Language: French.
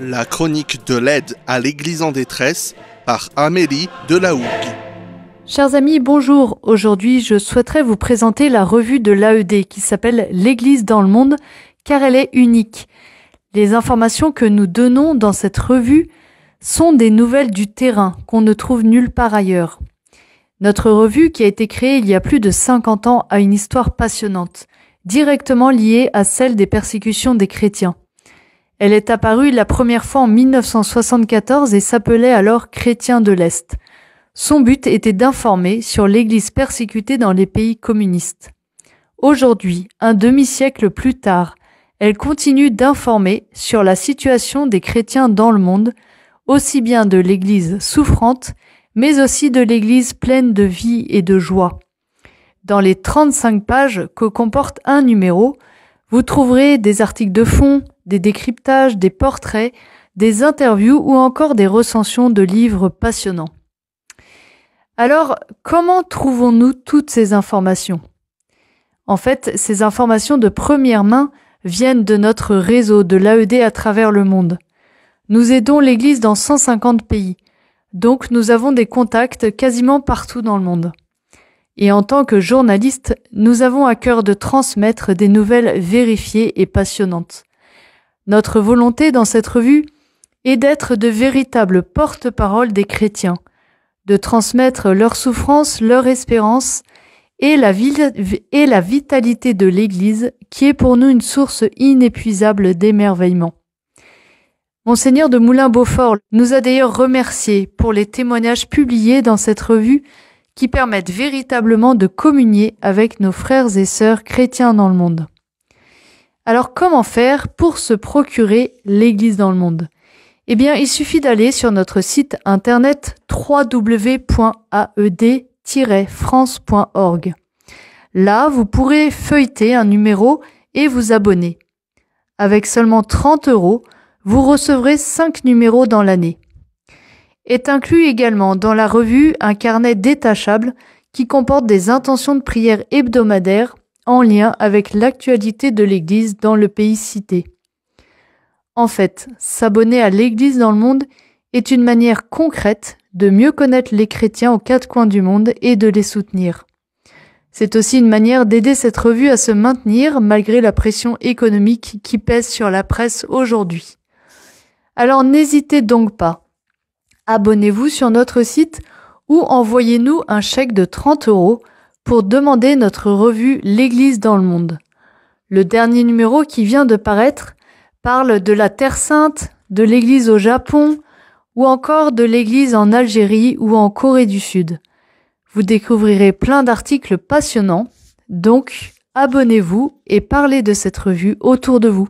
La chronique de l'aide à l'Église en détresse par Amélie Delahougue. Chers amis, bonjour. Aujourd'hui, je souhaiterais vous présenter la revue de l'AED qui s'appelle L'Église dans le monde, car elle est unique. Les informations que nous donnons dans cette revue sont des nouvelles du terrain qu'on ne trouve nulle part ailleurs. Notre revue, qui a été créée il y a plus de 50 ans, a une histoire passionnante, directement liée à celle des persécutions des chrétiens. Elle est apparue la première fois en 1974 et s'appelait alors Chrétiens de l'Est. Son but était d'informer sur l'Église persécutée dans les pays communistes. Aujourd'hui, un demi-siècle plus tard, elle continue d'informer sur la situation des chrétiens dans le monde, aussi bien de l'Église souffrante, mais aussi de l'Église pleine de vie et de joie. Dans les 35 pages que comporte un numéro, vous trouverez des articles de fond, des décryptages, des portraits, des interviews ou encore des recensions de livres passionnants. Alors, comment trouvons-nous toutes ces informations ? En fait, ces informations de première main viennent de notre réseau de l'AED à travers le monde. Nous aidons l'Église dans 150 pays, donc nous avons des contacts quasiment partout dans le monde. Et en tant que journalistes, nous avons à cœur de transmettre des nouvelles vérifiées et passionnantes. Notre volonté dans cette revue est d'être de véritables porte-parole des chrétiens, de transmettre leur souffrance, leur espérance et la vitalité de l'Église qui est pour nous une source inépuisable d'émerveillement. Monseigneur de Moulin-Beaufort nous a d'ailleurs remerciés pour les témoignages publiés dans cette revue qui permettent véritablement de communier avec nos frères et sœurs chrétiens dans le monde. Alors comment faire pour se procurer l'Église dans le monde ? Eh bien, il suffit d'aller sur notre site internet www.aed-france.org. Là, vous pourrez feuilleter un numéro et vous abonner. Avec seulement 30 €, vous recevrez 5 numéros dans l'année. Est inclus également dans la revue un carnet détachable qui comporte des intentions de prière hebdomadaires en lien avec l'actualité de l'Église dans le pays cité. En fait, s'abonner à l'Église dans le monde est une manière concrète de mieux connaître les chrétiens aux quatre coins du monde et de les soutenir. C'est aussi une manière d'aider cette revue à se maintenir malgré la pression économique qui pèse sur la presse aujourd'hui. Alors n'hésitez donc pas. Abonnez-vous sur notre site ou envoyez-nous un chèque de 30 € pour demander notre revue L'Église dans le monde. Le dernier numéro qui vient de paraître parle de la Terre Sainte, de l'Église au Japon ou encore de l'Église en Algérie ou en Corée du Sud. Vous découvrirez plein d'articles passionnants, donc abonnez-vous et parlez de cette revue autour de vous.